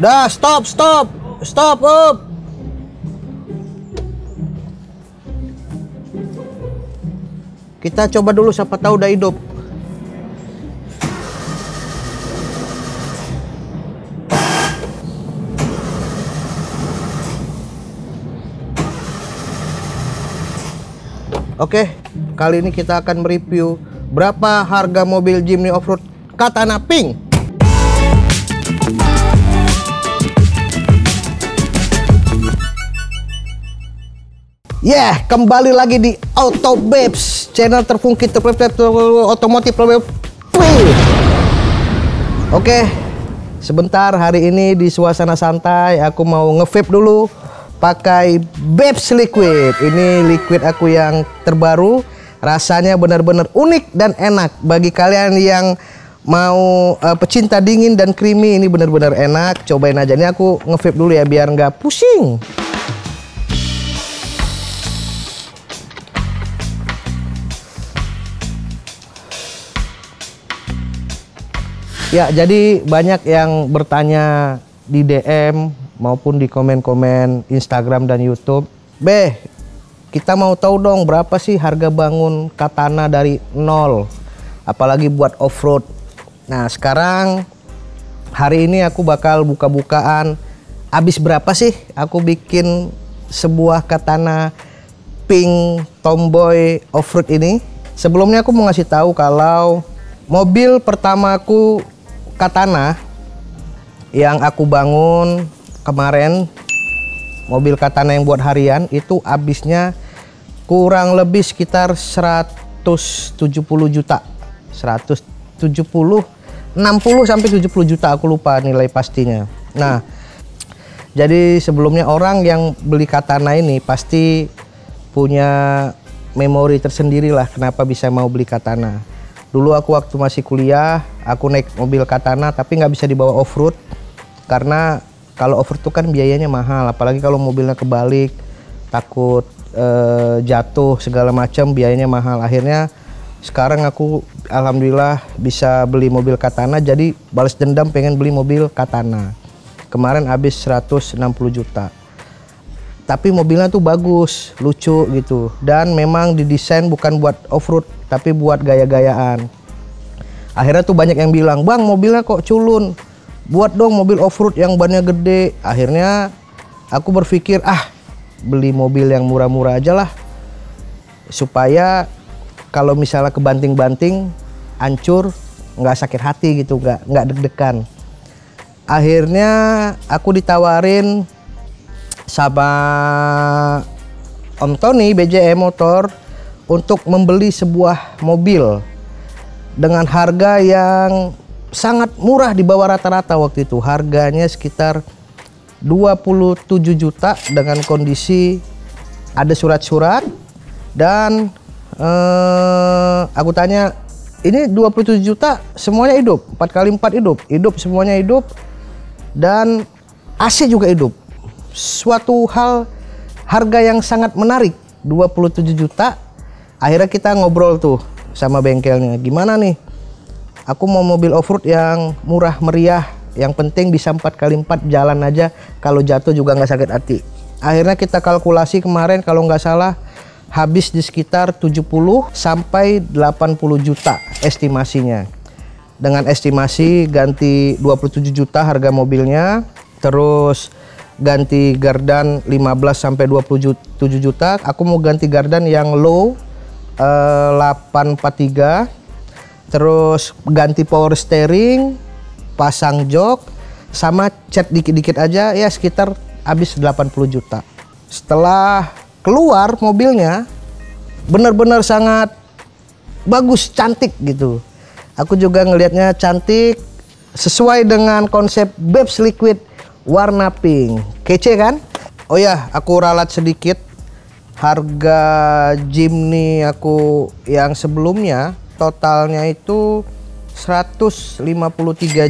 Dah, stop, stop. Stop, up. Kita coba dulu siapa tahu udah hidup. Oke, kali ini kita akan mereview berapa harga mobil Jimny Offroad Katana Pink. Kembali lagi di Auto Babes, channel terfungkit otomotif. Oke, sebentar hari ini di suasana santai aku mau nge-vape dulu pakai Babes Liquid. Ini liquid aku yang terbaru, rasanya benar-benar unik dan enak. Bagi kalian yang mau pecinta dingin dan creamy, ini benar-benar enak. Cobain aja, ini aku nge-vape dulu ya biar nggak pusing. Ya, jadi banyak yang bertanya di DM maupun di komen-komen Instagram dan YouTube, Beh, kita mau tahu dong berapa sih harga bangun Katana dari nol, apalagi buat off-road. Nah, sekarang hari ini aku bakal buka-bukaan habis berapa sih aku bikin sebuah Katana Pink Tomboy off-road ini. Sebelumnya aku mau ngasih tahu kalau mobil pertamaku Katana yang aku bangun kemarin, mobil Katana yang buat harian, itu habisnya kurang lebih sekitar 170 juta. 170, 60 sampai 70 juta, aku lupa nilai pastinya. Nah, jadi sebelumnya orang yang beli Katana ini pasti punya memori tersendiri lah kenapa bisa mau beli Katana. Dulu aku waktu masih kuliah, aku naik mobil Katana tapi nggak bisa dibawa off-road. Karena kalau off-road tuh kan biayanya mahal. Apalagi kalau mobilnya kebalik, takut jatuh segala macam, biayanya mahal. Akhirnya sekarang aku alhamdulillah bisa beli mobil Katana. Jadi balas dendam pengen beli mobil Katana. Kemarin habis 160 juta. Tapi mobilnya tuh bagus, lucu gitu. Dan memang didesain bukan buat off-road, tapi buat gaya-gayaan. Akhirnya tuh banyak yang bilang, Bang mobilnya kok culun, buat dong mobil off-road yang bannya gede. Akhirnya aku berpikir, beli mobil yang murah-murah aja lah. Supaya kalau misalnya kebanting-banting, hancur, nggak sakit hati gitu, nggak deg-degan. Akhirnya aku ditawarin sama Om Tony BJM Motor untuk membeli sebuah mobil dengan harga yang sangat murah di bawah rata-rata waktu itu. Harganya sekitar 27 juta dengan kondisi ada surat-surat. Dan aku tanya, ini 27 juta semuanya hidup, 4x4 hidup semuanya hidup, dan AC juga hidup. Suatu hal harga yang sangat menarik, 27 juta. Akhirnya kita ngobrol tuh sama bengkelnya, gimana nih, aku mau mobil off-road yang murah meriah, yang penting bisa 4x4 jalan aja, kalau jatuh juga nggak sakit hati. Akhirnya kita kalkulasi kemarin, kalau nggak salah habis di sekitar 70 sampai 80 juta estimasinya. Dengan estimasi ganti 27 juta harga mobilnya, terus ganti gardan 15 sampai 27 juta. Aku mau ganti gardan yang low 843, terus ganti power steering, pasang jok, sama cat dikit-dikit aja ya, sekitar habis 80 juta. Setelah keluar mobilnya benar-benar sangat bagus, cantik gitu. Aku juga ngelihatnya cantik, sesuai dengan konsep Babes Liquid warna pink. Kece kan? Oh ya, aku ralat sedikit. Harga Jimny aku yang sebelumnya totalnya itu 153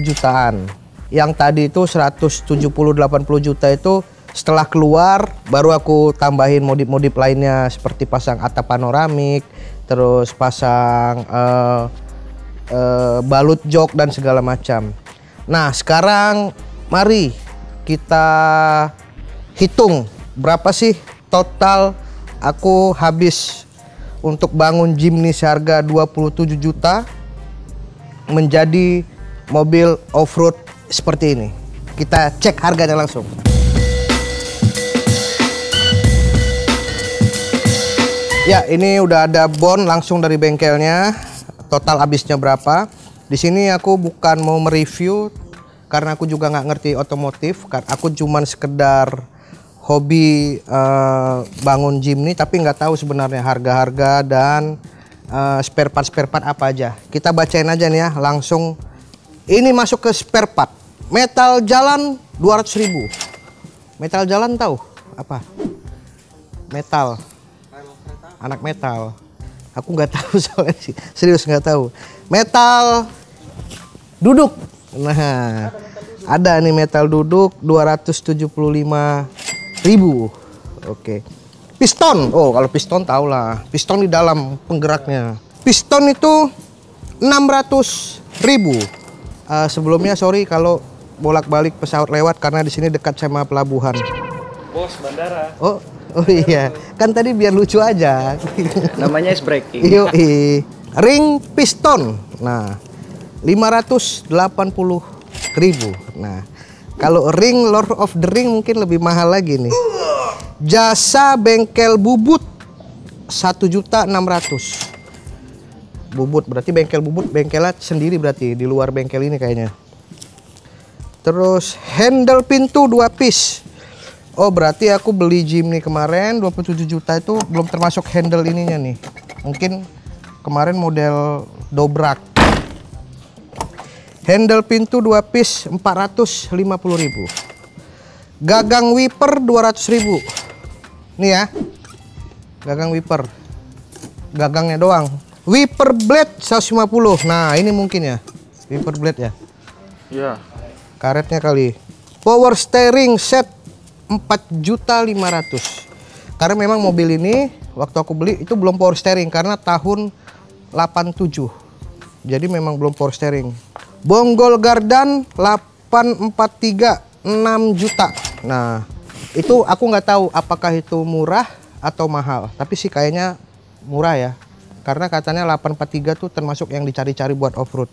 jutaan. Yang tadi itu 170-80 juta itu setelah keluar baru aku tambahin modif-modif lainnya seperti pasang atap panoramik, terus pasang balut jok dan segala macam. Nah, sekarang mari kita hitung berapa sih total aku habis untuk bangun Jimny seharga 27 juta menjadi mobil off-road seperti ini. Kita cek harganya langsung. Ya, ini udah ada bon langsung dari bengkelnya. Total habisnya berapa? Di sini aku bukan mau mereview karena aku juga nggak ngerti otomotif. Aku cuman sekedar hobi bangun Jimny, tapi nggak tahu sebenarnya harga-harga dan spare part apa aja. Kita bacain aja nih ya, langsung. Ini masuk ke spare part. Metal jalan 200.000. Metal jalan tahu apa? Metal. Anak metal. Aku nggak tahu soalnya sih. Serius nggak tahu. Metal duduk. Nah, ada nih metal duduk 275.000. Oke. Piston. Oh, kalau piston tahu lah. Piston di dalam penggeraknya. Piston itu 600.000. Sebelumnya sorry kalau bolak-balik pesawat lewat karena di sini dekat sama pelabuhan. Bos bandara. Oh iya, kan tadi biar lucu aja. Namanya ice breaking. Yoi. Ring piston. Nah, 580.000. Nah, kalau ring Lord of the Ring mungkin lebih mahal lagi nih. Jasa bengkel bubut 1.600.000. Bubut berarti bengkel bubut, bengkelnya sendiri berarti di luar bengkel ini kayaknya. Terus handle pintu 2 piece. Oh, berarti aku beli Jimny kemarin 27 juta itu belum termasuk handle ininya nih. Mungkin kemarin model dobrak. Handle pintu 2 piece 450.000. Gagang wiper 200.000. Nih ya. Gagang wiper. Gagangnya doang. Wiper blade 150. Nah, ini mungkin ya. Wiper blade ya. Iya. Karetnya kali. Power steering set 4.500.000. Karena memang mobil ini waktu aku beli itu belum power steering karena tahun 87. Jadi memang belum power steering. Bonggol gardan 843 6 juta. Nah, itu aku nggak tahu apakah itu murah atau mahal. Tapi sih kayaknya murah ya. Karena katanya 843 tuh termasuk yang dicari-cari buat off-road.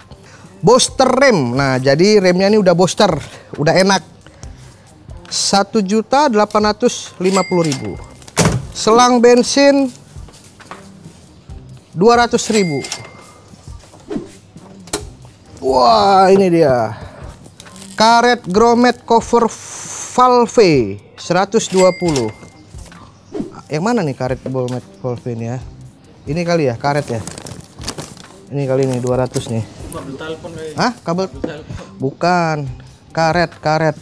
Booster rem. Nah, jadi remnya ini udah booster, udah enak. 1.850.000. Selang bensin 200.000. Wah, ini dia. Karet grommet cover valve 120. Yang mana nih karet grommet valve ini ya? Ini kali ya, karet ya. Ini kali ini 200 nih. Kabel telepon kayaknya. Hah? Kabel? Bukan. Karet. Karet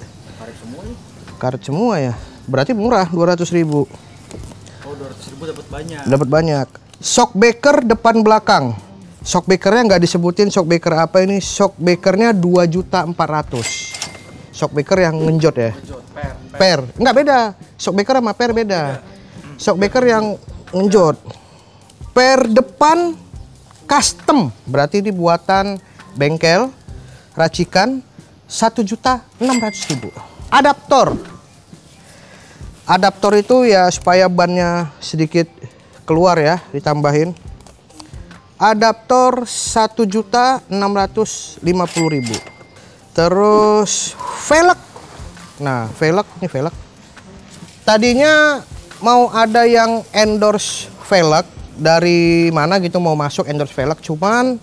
semua nih. Karet semua ya. Berarti murah 200.000. Oh, 200.000 dapat banyak. Dapat banyak. Shockbreaker depan belakang. Shockbreakernya nggak disebutin shockbreaker apa ini. Shockbreakernya 2.400.000. Shockbreaker yang ngenjot ya. Per. Nggak beda. Shockbreaker sama per beda. Shockbreaker yang ngenjot. Per depan custom. Berarti ini buatan bengkel, racikan 1.600.000. Adaptor. Adaptor itu ya supaya bannya sedikit keluar ya, ditambahin. Adaptor 1.650.000. Terus velg. Nah, velg ini velg. Tadinya mau ada yang endorse velg dari mana gitu, mau masuk endorse velg, cuman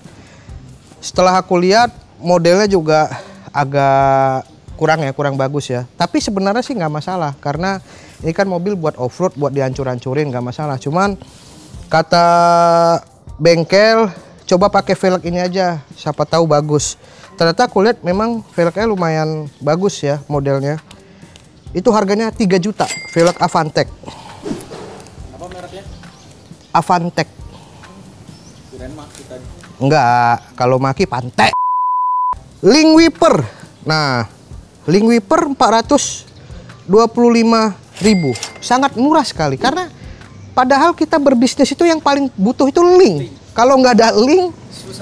setelah aku lihat modelnya juga agak kurang bagus ya. Tapi sebenarnya sih nggak masalah karena ini kan mobil buat off-road, buat dihancur-hancurin nggak masalah. Cuman kata bengkel coba pakai velg ini aja, siapa tahu bagus. Ternyata aku lihat memang velgnya lumayan bagus ya modelnya. Itu harganya 3 juta, velg Avantec. Apa mereknya? Avantec. Kirain Maki tadi. Enggak, kalau Maki Pantek. Link wiper. Nah, link wiper 425.000. Sangat murah sekali karena padahal kita berbisnis itu yang paling butuh itu link. Kalau nggak ada link,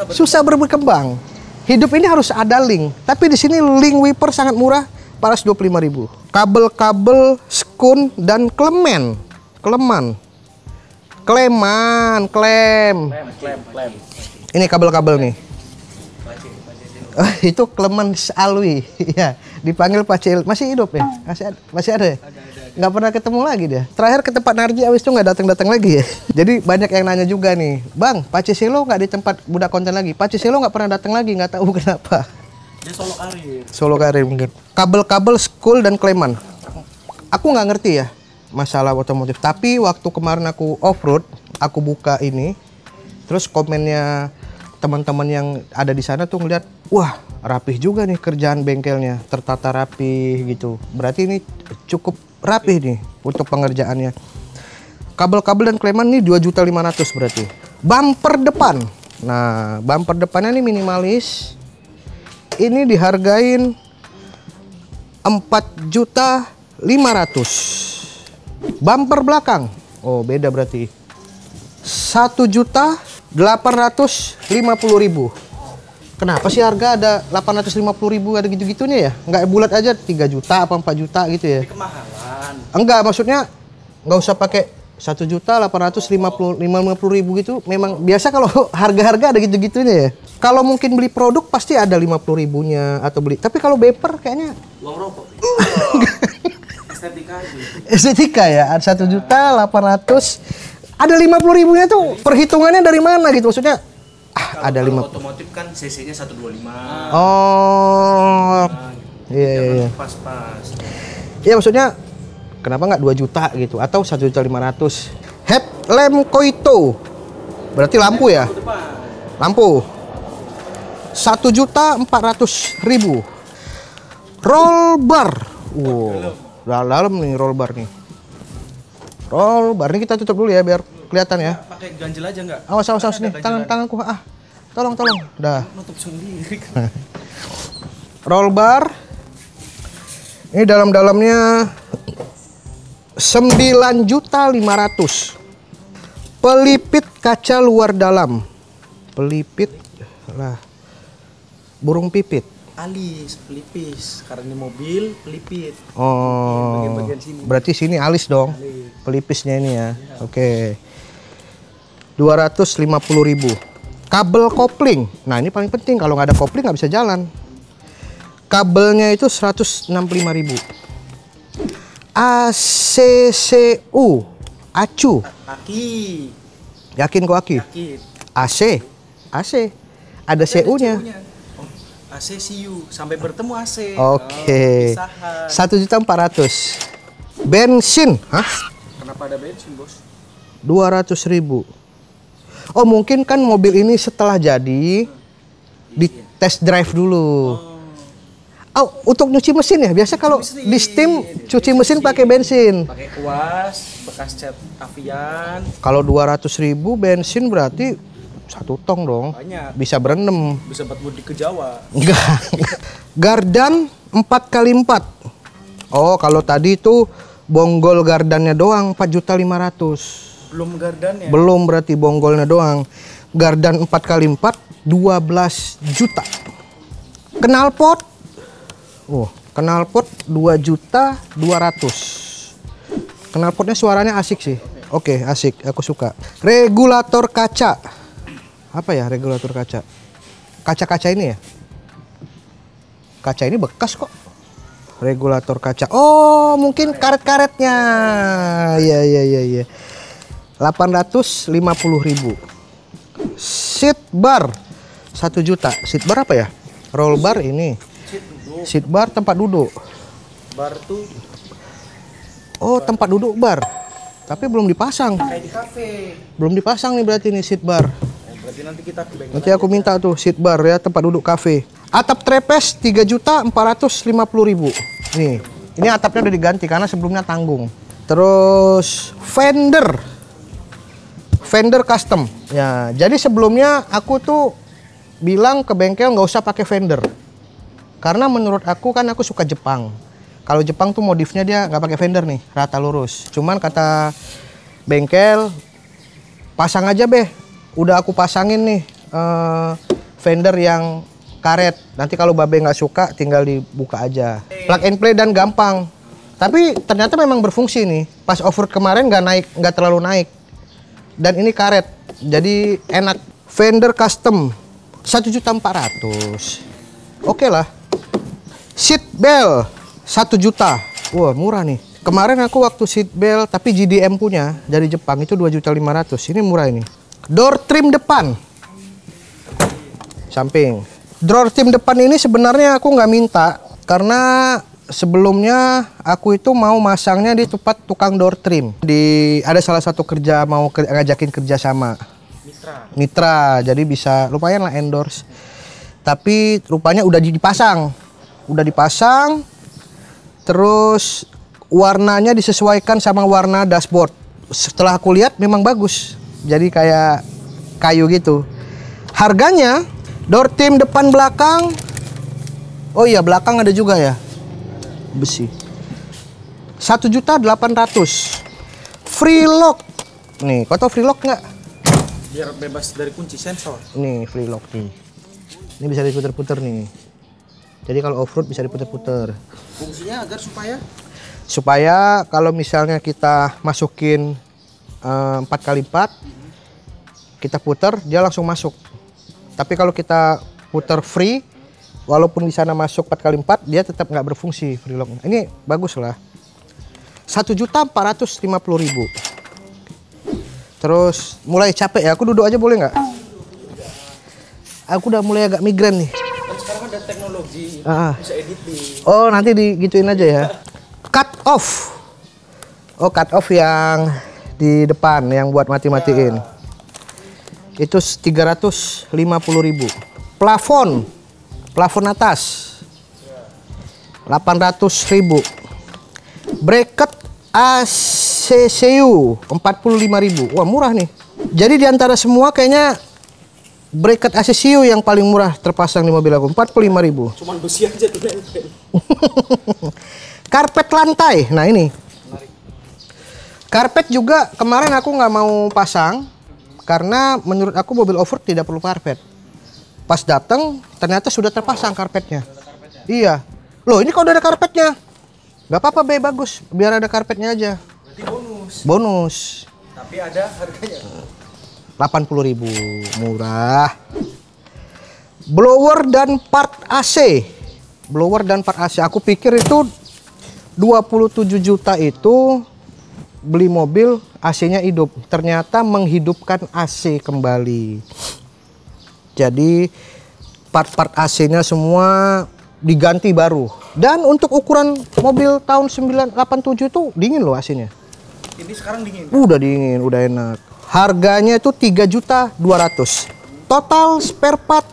susah berkembang. Hidup ini harus ada link. Tapi di sini link wiper sangat murah, 425.000. Kabel-kabel skun dan klem. Ini kabel-kabel nih. Itu Klemen Alwi, ya, dipanggil Pacil. Masih hidup ya? Masih ada ya? Nggak pernah ketemu lagi dia. Terakhir ke tempat Narji abis itu nggak datang lagi ya. Jadi banyak yang nanya juga nih, Bang, Pacisilo nggak di tempat budak konten lagi? Pacisilo nggak pernah datang lagi, nggak tahu kenapa. Dia solo karir. Solo karir mungkin. Kabel-kabel skul dan kleman. Aku nggak ngerti ya masalah otomotif. Tapi waktu kemarin aku off-road, aku buka ini, terus komennya teman-teman yang ada di sana tuh ngeliat, wah rapih juga nih kerjaan bengkelnya, tertata rapih gitu. Berarti ini cukup rapih nih untuk pengerjaannya. Kabel-kabel dan kleman nih 2.500.000 berarti. Bumper depan. Nah, bumper depannya nih minimalis. Ini dihargain 4.500.000. Bumper belakang. Oh, beda berarti. 1.850.000. Kenapa sih harga ada 850.000 ada gitu-gitunya ya? Nggak bulat aja 3 juta apa 4 juta gitu ya? Ini kemahalan. Enggak, maksudnya nggak usah pakai 1.850.000 gitu. Memang biasa kalau harga-harga ada gitu-gitunya ya. Kalau mungkin beli produk pasti ada 50.000-nya atau beli. Tapi kalau beper kayaknya Uang rokok. Estetika aja. estetika ya. 1.800.000. Ada 50.000-nya tuh perhitungannya dari mana gitu? Maksudnya ada 5. Otomotif kan CC-nya 125. Oh. Iya. Pas-pas. Iya, maksudnya kenapa nggak 2 juta gitu atau 1.500.000? Headlamp Koito. Berarti lampu ya? Lampu. 1.400.000. Roll bar. Wow. Dalam nih roll bar nih. Roll bar ini kita tutup dulu ya biar kelihatan ya. Pakai ganjel aja nggak? Awas nih. Tanganku. Tolong. Dah. Nutup sendiri. Roll bar. Ini dalamnya 9.500.000. Pelipit kaca luar dalam. Pelipit lah. Burung pipit. Alis, pelipis. Karena ini mobil, pelipit. Oh. Bagian-bagian sini. Berarti sini alis dong. Alis. Pelipisnya ini ya. Oke. 250.000. Kabel kopling. Nah, ini paling penting, kalau nggak ada kopling nggak bisa jalan. Kabelnya itu 165.000. ACCU. Acu. Aki. Yakin kok Aki? Yakin. AC. Ada CU-nya. AC CU sampai bertemu AC. Oke. 1.400.000. Bensin. Hah? Kenapa ada bensin, Bos? 200.000. Oh, mungkin kan mobil ini setelah jadi di test drive dulu. Oh, untuk nyuci mesin ya. Biasa kalau di steam cuci mesin pakai bensin. Pakai kuas, bekas cat Avian. Kalau 200.000 bensin berarti 1 tong dong. Banyak. Bisa berenam. Bisa buat mudik ke Jawa. Enggak. Gardan 4x4. Oh, kalau tadi itu bonggol gardannya doang 4.500.000. Belum gardannya. Belum, berarti bonggolnya doang. Gardan 4x4 12 juta. Knalpot. Oh, knalpot 2.200.000. Knalpotnya suaranya asik sih. Oke, asik, aku suka. Regulator kaca. Apa ya regulator kaca? Kaca-kaca ini ya? Kaca ini bekas kok. Regulator kaca. Oh, mungkin karet-karetnya. Iya. 850.000. Seat bar 1 juta. Seat bar apa ya? Roll bar ini. Seat bar tempat duduk. Bar tuh Oh, tempat duduk bar. Tapi belum dipasang. kayak di kafe. Belum dipasang nih berarti nih seat bar. Berarti nanti kita ke bengkel. Nanti aku minta tuh seat bar ya, tempat duduk kafe. Atap trepes 3.450.000. Nih, ini atapnya udah diganti karena sebelumnya tanggung. Terus fender custom. Ya, jadi sebelumnya aku tuh bilang ke bengkel nggak usah pakai fender. Karena menurut aku kan aku suka Jepang. Kalau Jepang tuh modifnya dia nggak pakai fender nih, rata lurus. Cuman kata bengkel, pasang aja Beh. Udah aku pasangin nih fender yang karet. Nanti kalau Babe nggak suka tinggal dibuka aja. Plug and play dan gampang. Tapi ternyata memang berfungsi nih. Pas off-road kemarin nggak terlalu naik. Dan ini karet, jadi enak. Fender custom 1.400.000. Oke lah. Seat belt 1 juta. Wah, murah nih. Kemarin aku waktu seat belt tapi GDM punya dari Jepang itu 2.500.000. Ini murah ini. Door trim depan. Samping. Door trim depan ini sebenarnya aku nggak minta karena sebelumnya aku itu mau masangnya di tempat tukang door trim. Ada salah satu ngajakin kerja sama. Mitra. Jadi bisa lumayan lah endorse. Tapi rupanya udah dipasang. Terus warnanya disesuaikan sama warna dashboard. Setelah aku lihat memang bagus. Jadi kayak kayu gitu. Harganya door trim depan belakang. Oh iya, belakang ada juga ya. Besi. 1.800.000. Free lock. Nih, kau tahu free lock nggak? Biar bebas dari kunci sensor. Nih, free lock nih. Ini bisa diputer-puter nih. Jadi kalau off-road bisa diputer-puter. Fungsinya agar supaya kalau misalnya kita masukin 4x4, kita puter, dia langsung masuk. Tapi kalau kita puter free, walaupun di sana masuk 4x4, dia tetap nggak berfungsi free lock. Ini bagus lah. 1.450.000. Terus mulai capek ya, aku duduk aja boleh nggak? Aku udah mulai agak migrain nih. Sekarang ada teknologi bisa edit Oh, nanti digituin aja ya. Cut off. Oh, cut off yang di depan yang buat mati-matiin. Itu 350.000. Plafon atas 800.000. Bracket ACCU 45.000. Wah, murah nih. Jadi diantara semua kayaknya bracket ACCU yang paling murah terpasang di mobil aku, 45.000. Cuman besi aja tuh nempel. Karpet lantai. Nah, ini. Karpet juga kemarin aku nggak mau pasang karena menurut aku mobil off-road tidak perlu karpet. Pas datang ternyata sudah terpasang karpetnya. Iya. Loh, ini kalau udah ada karpetnya. Nggak apa-apa, Be, bagus. Biar ada karpetnya aja. Berarti bonus. Bonus. Tapi ada harganya. 80.000, murah. Blower dan part AC. Aku pikir itu 27 juta itu beli mobil AC-nya hidup. Ternyata menghidupkan AC kembali. Jadi part-part AC-nya semua diganti baru. Dan untuk ukuran mobil tahun 987 itu dingin loh AC-nya. Ini sekarang dingin. Udah dingin, udah enak. Harganya itu 3.200.000. Total spare part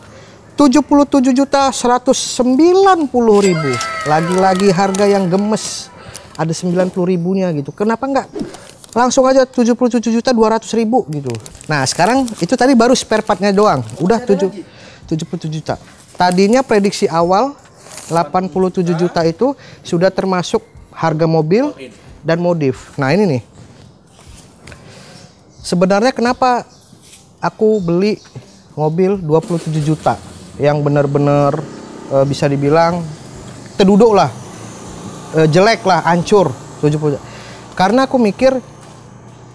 77.190.000. Lagi-lagi harga yang gemes. Ada 90.000-nya gitu. Kenapa enggak langsung aja 77.200.000 gitu. Nah, sekarang itu tadi baru spare partnya doang. Udah 77 juta. Tadinya prediksi awal 87 juta itu sudah termasuk harga mobil dan modif. Nah, ini nih. Sebenarnya kenapa aku beli mobil 27 juta yang benar-benar bisa dibilang terduduk lah, jelek lah, hancur 70 juta. Karena aku mikir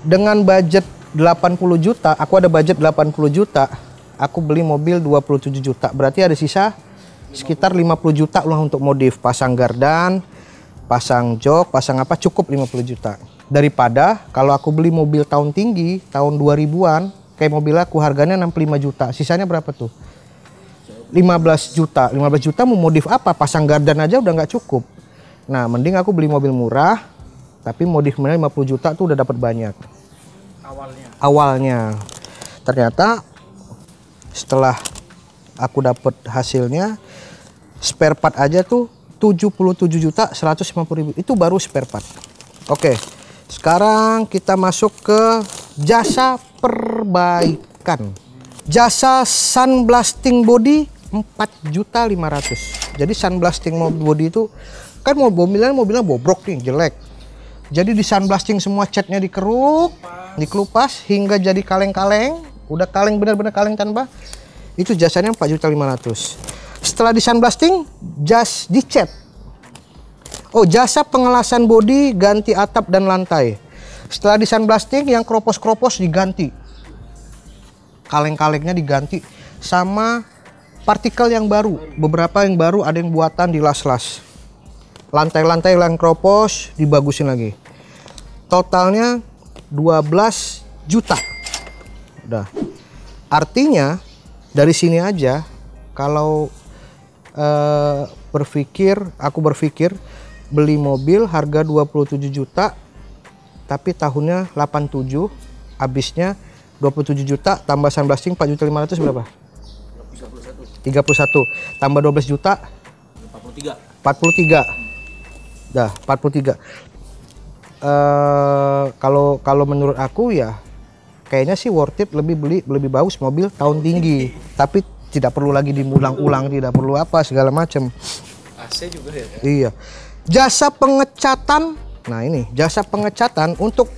dengan budget 80 juta, aku ada budget 80 juta, aku beli mobil 27 juta. Berarti ada sisa sekitar 50 juta lah untuk modif, pasang gardan, pasang jok, pasang apa, cukup 50 juta. Daripada kalau aku beli mobil tahun tinggi, tahun 2000-an, kayak mobil aku harganya 65 juta. Sisanya berapa tuh? 15 juta. 15 juta mau modif apa? Pasang gardan aja udah nggak cukup. Nah, mending aku beli mobil murah, tapi modifnya 50 juta tuh udah dapat banyak. Awalnya. Ternyata setelah aku dapat hasilnya, spare part aja tuh 77.150.000. Itu baru spare part. Oke. Sekarang kita masuk ke jasa perbaikan. Jasa sunblasting body 4.500.000. Jadi sunblasting body itu kan mobilnya bobrok nih, jelek. Jadi di sunblasting semua catnya dikeruk, dikelupas hingga jadi kaleng-kaleng. Udah kaleng, bener-bener kaleng tanpa. Itu jasanya 4.500.000. Setelah di sandblasting, jas dicat. Oh, jasa pengelasan bodi, ganti atap dan lantai. Setelah di sandblasting, yang kropos-kropos diganti. Kaleng-kalengnya diganti. Sama partikel yang baru. Beberapa yang baru ada yang buatan di las-las. Lantai-lantai yang kropos dibagusin lagi. Totalnya 12 juta. Udah. Artinya dari sini aja kalau aku berpikir beli mobil harga 27 juta tapi tahunnya 87, habisnya 27 juta tambah sandblasting 4.500.000 berapa? 31 tambah 12 juta 43. Dah 43. Kalau menurut aku ya kayaknya sih worth it lebih bagus mobil tahun tinggi, tapi tidak perlu lagi diulang-ulang, tidak perlu apa segala macam. AC juga ya. Iya. Jasa pengecatan. Nah, ini jasa pengecatan untuk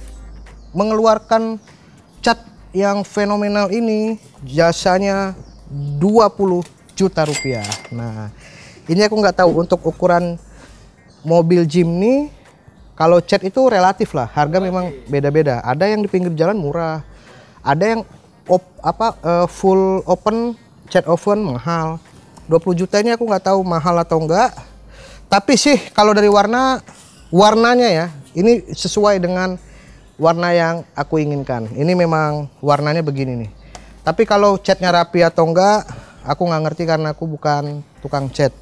mengeluarkan cat yang fenomenal ini jasanya 20 juta rupiah. Nah, ini aku nggak tahu untuk ukuran mobil Jimny. Kalau cat itu relatif lah, harga memang beda-beda. Ada yang di pinggir jalan murah, ada yang full open cat oven mahal. 20 juta ini aku nggak tahu mahal atau enggak. Tapi sih kalau dari warnanya ya, ini sesuai dengan warna yang aku inginkan. Ini memang warnanya begini nih. Tapi kalau catnya rapi atau enggak, aku nggak ngerti karena aku bukan tukang cat.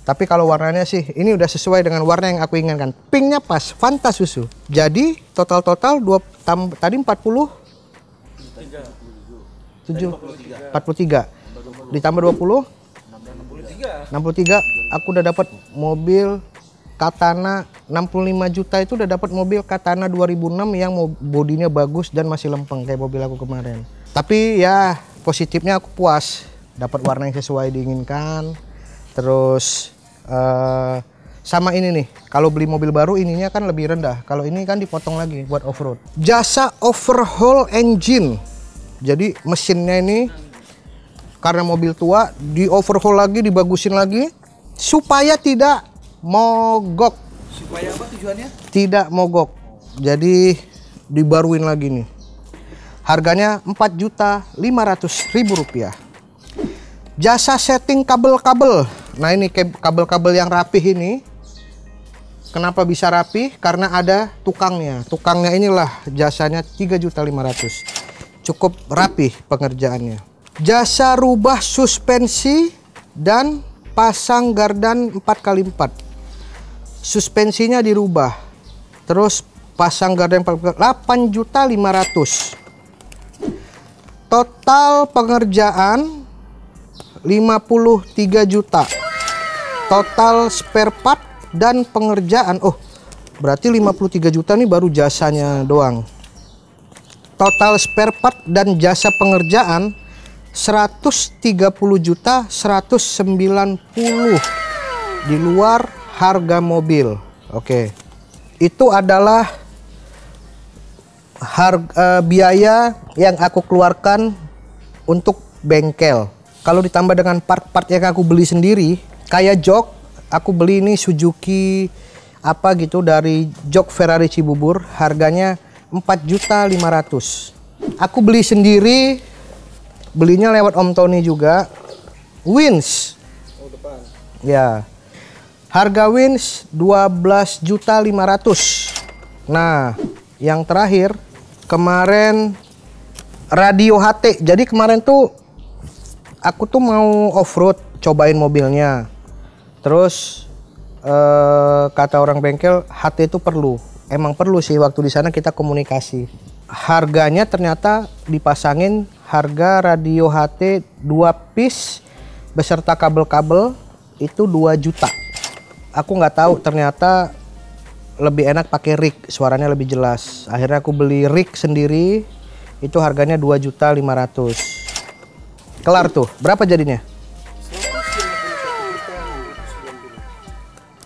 Tapi kalau warnanya sih, ini udah sesuai dengan warna yang aku inginkan. Pinknya pas, Fanta susu. Jadi total tadi 43. Ditambah 20 63. Aku udah dapat mobil Katana 65 juta, itu udah dapat mobil Katana 2006 yang bodinya bagus dan masih lempeng kayak mobil aku kemarin. Tapi ya positifnya aku puas, dapat warna yang sesuai diinginkan. Terus sama ini nih, kalau beli mobil baru ininya kan lebih rendah. Kalau ini kan dipotong lagi buat off-road. Jasa overhaul engine. Jadi mesinnya ini karena mobil tua di overhaul lagi, dibagusin lagi supaya tidak mogok. Supaya apa tujuannya? Tidak mogok. Jadi dibaruin lagi nih. Harganya 4.500.000 rupiah. Jasa setting kabel-kabel. Nah, ini kabel-kabel yang rapih ini. Kenapa bisa rapih? Karena ada tukangnya. Tukangnya inilah jasanya 3.500.000. Cukup rapih pengerjaannya. Jasa rubah suspensi dan pasang gardan 4x4. Suspensinya dirubah. Terus pasang gardan 8.500.000. Total pengerjaan 53 juta. Total spare part dan pengerjaan. Oh, berarti 53 juta nih baru jasanya doang. Total spare part dan jasa pengerjaan 130 juta 190 di luar harga mobil. Oke. Itu adalah biaya yang aku keluarkan untuk bengkel. Kalau ditambah dengan part-part yang aku beli sendiri, kayak jok, aku beli ini Suzuki apa gitu dari jok Ferrari Cibubur, harganya 4.500.000. Aku beli sendiri, belinya lewat Om Tony juga. Wins. Oh, depan. Ya. Harga Wins 12.500.000. Nah, yang terakhir kemarin radio HT. Jadi kemarin tuh aku tuh mau off-road, cobain mobilnya. Terus kata orang bengkel HT itu perlu. Emang perlu sih, waktu di sana kita komunikasi. Harganya ternyata dipasangin harga radio HT 2 piece beserta kabel-kabel itu 2 juta. Aku nggak tahu, ternyata lebih enak pakai rig, suaranya lebih jelas. Akhirnya aku beli rig sendiri, itu harganya 2.500.000. Kelar tuh. Berapa jadinya?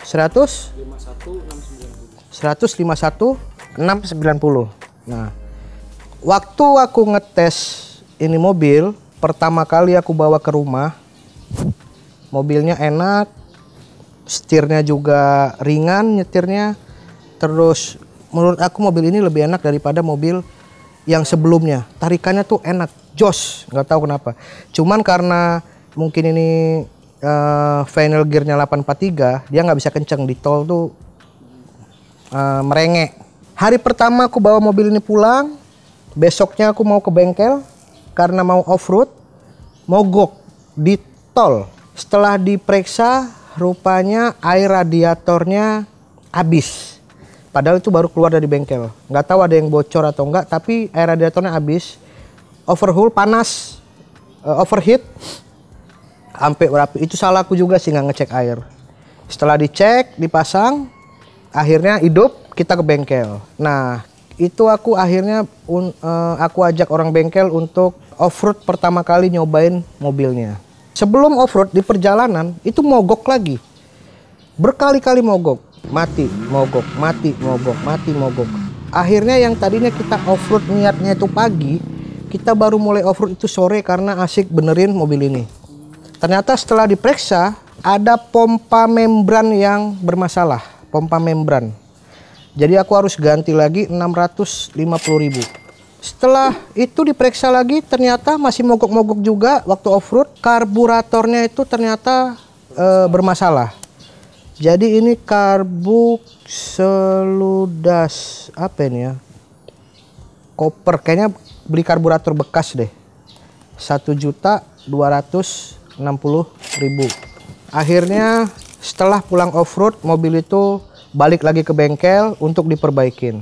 151.690. Nah, waktu aku ngetes ini mobil, pertama kali aku bawa ke rumah, Mobilnya enak, setirnya juga ringan nyetirnya. Terus menurut aku mobil ini lebih enak daripada mobil yang sebelumnya. Tarikannya tuh enak, jos, nggak tahu kenapa. Cuman karena mungkin ini final gearnya 843, dia nggak bisa kenceng di tol tuh, merengek. Hari pertama aku bawa mobil ini pulang, besoknya aku mau ke bengkel karena mau off-road, mogok di tol. Setelah diperiksa, rupanya air radiatornya habis. Padahal itu baru keluar dari bengkel. Nggak tahu ada yang bocor atau enggak, tapi air radiatornya habis. Overhaul panas, overheat, sampai berapa? Itu salahku juga sih nggak ngecek air. Setelah dicek, dipasang, akhirnya hidup, kita ke bengkel. Nah, itu aku akhirnya aku ajak orang bengkel untuk off-road pertama kali nyobain mobilnya. Sebelum off-road di perjalanan, itu mogok lagi. Berkali-kali mogok. Mati, mogok, mati, mogok, mati, mogok. Akhirnya yang tadinya kita off-road niatnya itu pagi, kita baru mulai off-road itu sore karena asik benerin mobil ini. Ternyata setelah diperiksa, ada pompa membran yang bermasalah, pompa membran. Jadi aku harus ganti lagi 650.000. Setelah itu diperiksa lagi, ternyata masih mogok-mogok juga waktu off-road. Karburatornya itu ternyata bermasalah. Jadi ini karbu seludas apa ini ya? Koper, kayaknya beli karburator bekas deh. 1.260.000. Akhirnya setelah pulang off-road, mobil itu balik lagi ke bengkel untuk diperbaikin.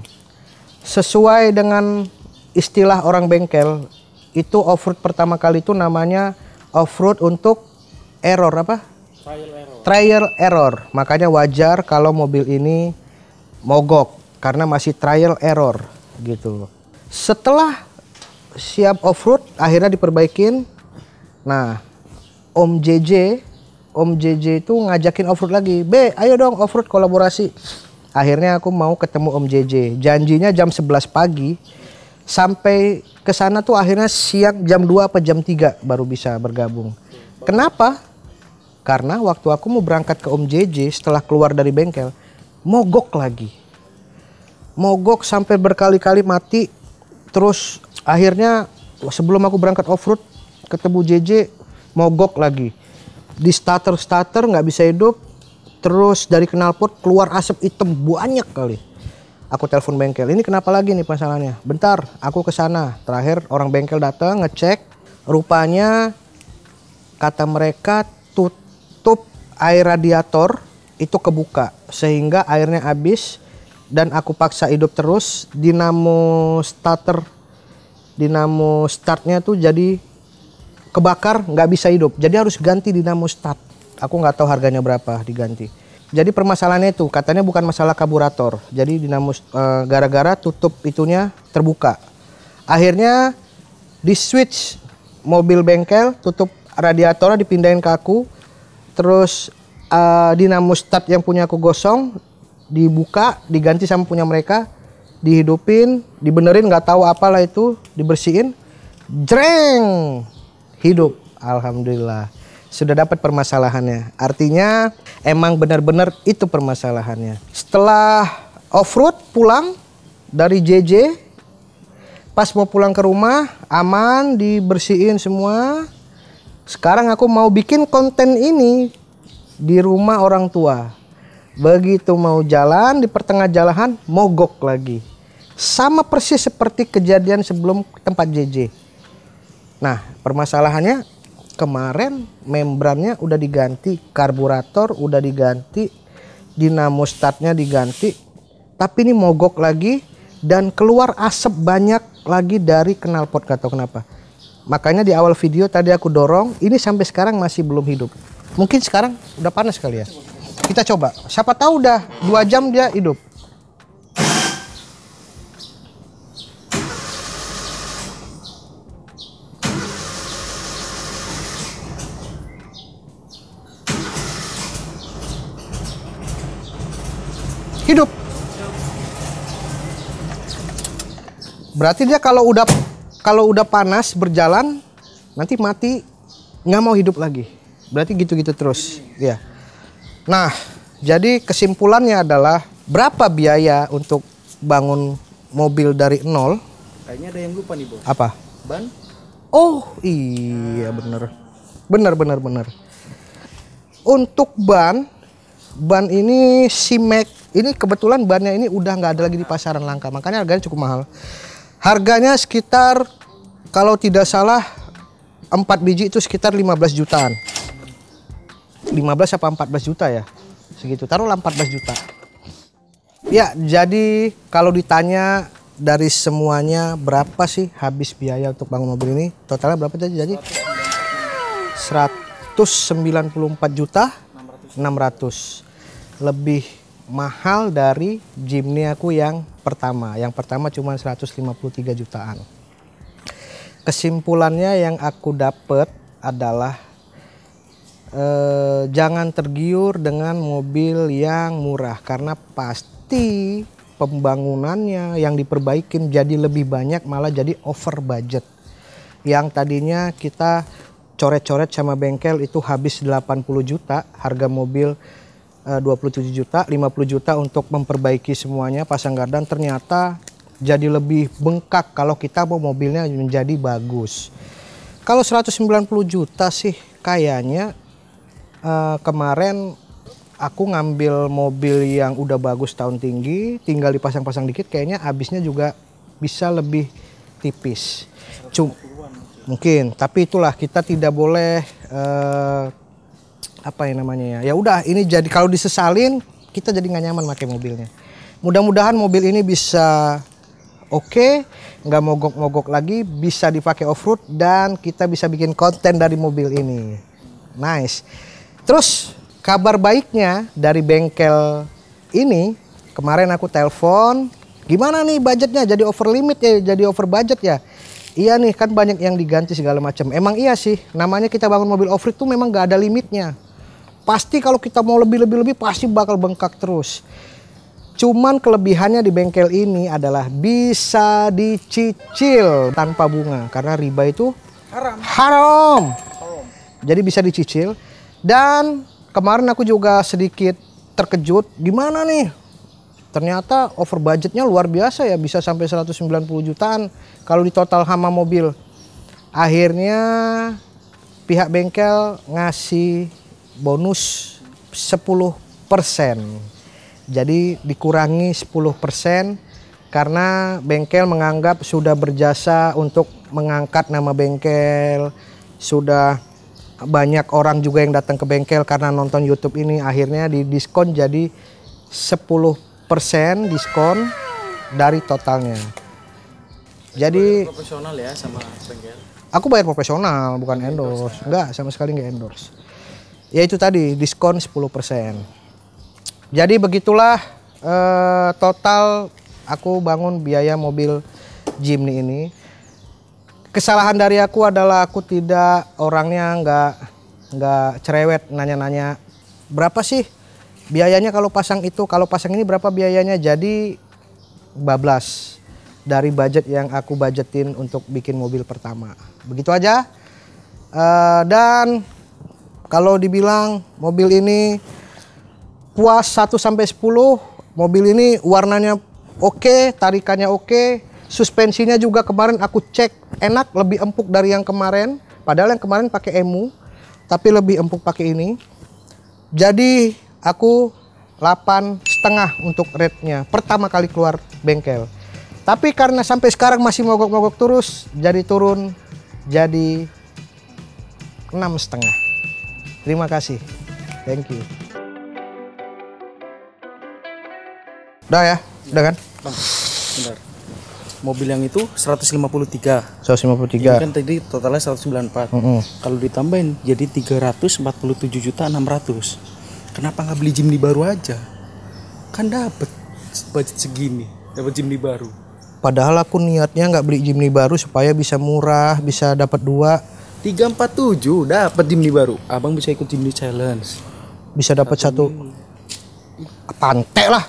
Sesuai dengan istilah orang bengkel, itu off-road pertama kali itu namanya off-road untuk error apa? Trial error. Makanya wajar kalau mobil ini mogok karena masih trial error gitu. Setelah siap off-road akhirnya diperbaikin. Nah, Om JJ itu ngajakin off-road lagi. "Be, ayo dong off-road kolaborasi." Akhirnya aku mau ketemu Om JJ. Janjinya jam 11 pagi. Sampai ke sana tuh akhirnya siang jam 2 apa jam 3 baru bisa bergabung. Kenapa? Karena waktu aku mau berangkat ke Om JJ setelah keluar dari bengkel, mogok lagi. Mogok sampai berkali-kali mati. Terus akhirnya sebelum aku berangkat off-road ketemu JJ, mogok lagi. Di starter nggak bisa hidup. Terus dari knalpot keluar asap hitam banyak kali. Aku telepon bengkel, ini kenapa lagi nih masalahnya? Bentar, aku ke sana. Terakhir orang bengkel datang ngecek. Rupanya kata mereka air radiator itu kebuka sehingga airnya habis dan aku paksa hidup terus. Dinamo startnya tuh jadi kebakar, nggak bisa hidup, jadi harus ganti dinamo start. Aku nggak tahu harganya berapa diganti. Jadi permasalahannya itu katanya bukan masalah karburator, jadi dinamo gara-gara tutup itunya terbuka. Akhirnya di switch mobil bengkel, tutup radiatornya dipindahin ke aku. Terus dinamo start yang punya aku gosong, dibuka, diganti sama punya mereka, dihidupin, dibenerin, nggak tahu apalah itu, dibersihin, jreng, hidup. Alhamdulillah, sudah dapat permasalahannya. Artinya emang benar-benar itu permasalahannya. Setelah off-road pulang dari JJ, pas mau pulang ke rumah, aman, dibersihin semua. Sekarang aku mau bikin konten ini di rumah orang tua. Begitu mau jalan, di pertengah jalan mogok lagi. Sama persis seperti kejadian sebelum tempat JJ. Nah, permasalahannya kemarin membrannya udah diganti, karburator udah diganti, dinamo startnya diganti. Tapi ini mogok lagi dan keluar asap banyak lagi dari knalpot, gak tahu kenapa. Makanya di awal video tadi aku dorong, ini sampai sekarang masih belum hidup. Mungkin sekarang udah panas kali ya. Kita coba, siapa tahu udah 2 jam dia hidup. Hidup. Berarti dia kalau udah panas berjalan nanti mati, nggak mau hidup lagi. Berarti gitu-gitu terus. Ya. Nah, jadi kesimpulannya adalah berapa biaya untuk bangun mobil dari nol? Kayaknya ada yang lupa nih bos. Apa? Ban? Oh iya bener. Bener. Untuk ban ini C-Max. Ini kebetulan bannya ini udah nggak ada lagi di pasaran langka. Makanya harganya cukup mahal. Harganya sekitar kalau tidak salah 4 biji itu sekitar 15 jutaan. 15 apa 14 juta ya? Segitu. Taruhlah 14 juta. Ya, jadi kalau ditanya dari semuanya berapa sih habis biaya untuk bangun mobil ini? Totalnya berapa tadi? Jadi 194 juta 600. Lebih mahal dari Jimny aku yang pertama. Yang pertama cuma 153 jutaan. Kesimpulannya yang aku dapat adalah jangan tergiur dengan mobil yang murah karena pasti pembangunannya yang diperbaikin jadi lebih banyak, malah jadi over budget. Yang tadinya kita coret-coret sama bengkel itu habis 80 juta, harga mobil 27 juta, 50 juta untuk memperbaiki semuanya, pasang gardan, ternyata jadi lebih bengkak kalau kita mau mobilnya menjadi bagus. Kalau 190 juta sih kayaknya kemarin aku ngambil mobil yang udah bagus tahun tinggi, tinggal dipasang-pasang dikit, kayaknya habisnya juga bisa lebih tipis. Mungkin, tapi itulah kita tidak boleh apa ya namanya ya. Ya udah, ini jadi kalau disesalin kita jadi nggak nyaman pakai mobilnya. Mudah-mudahan mobil ini bisa oke, nggak mogok-mogok lagi, bisa dipakai off-road dan kita bisa bikin konten dari mobil ini. Nice. Terus kabar baiknya dari bengkel ini, kemarin aku telepon, gimana nih budgetnya, jadi over limit ya, jadi over budget ya? Iya nih, kan banyak yang diganti segala macam. Emang iya sih, namanya kita bangun mobil off-road tuh memang gak ada limitnya. Pasti kalau kita mau lebih pasti bakal bengkak terus. Cuman kelebihannya di bengkel ini adalah bisa dicicil tanpa bunga, karena riba itu haram. Jadi bisa dicicil. Dan kemarin aku juga sedikit terkejut, gimana nih? Ternyata over budgetnya luar biasa ya, bisa sampai 190 jutaan kalau di total hama mobil. Akhirnya pihak bengkel ngasih bonus 10%. Jadi dikurangi 10% karena bengkel menganggap sudah berjasa untuk mengangkat nama bengkel, sudah banyak orang juga yang datang ke bengkel karena nonton YouTube ini, akhirnya didiskon jadi 10% diskon dari totalnya. Jadi profesional ya sama bengkel. Aku bayar profesional, bukan endorse. Enggak, sama sekali enggak endorse. Ya itu tadi, diskon 10%. Jadi begitulah total aku bangun biaya mobil Jimny ini. Kesalahan dari aku adalah aku tidak orangnya nggak cerewet nanya-nanya berapa sih biayanya kalau pasang itu, kalau pasang ini berapa biayanya, jadi bablas dari budget yang aku budgetin untuk bikin mobil pertama. Begitu aja. Dan kalau dibilang mobil ini puas 1 sampai 10, mobil ini warnanya oke, tarikannya oke. Suspensinya juga kemarin aku cek enak, lebih empuk dari yang kemarin. Padahal yang kemarin pakai EMU, tapi lebih empuk pakai ini. Jadi aku 8,5 untuk rate-nya. Pertama kali keluar bengkel. Tapi karena sampai sekarang masih mogok-mogok terus, jadi turun jadi 6,5. Terima kasih. Thank you. Udah ya? Udah kan? Bang, bentar. Mobil yang itu 153. 153. Ini kan tadi totalnya 194. Kalau ditambahin jadi 347 juta 600. Kenapa nggak beli Jimny baru aja? Kan dapat budget segini, dapat Jimny baru. Padahal aku niatnya nggak beli Jimny baru supaya bisa murah, bisa dapat 2. 347 dapat Jimny baru. Abang bisa ikut Jimny challenge. Bisa dapat 1. Pantek lah.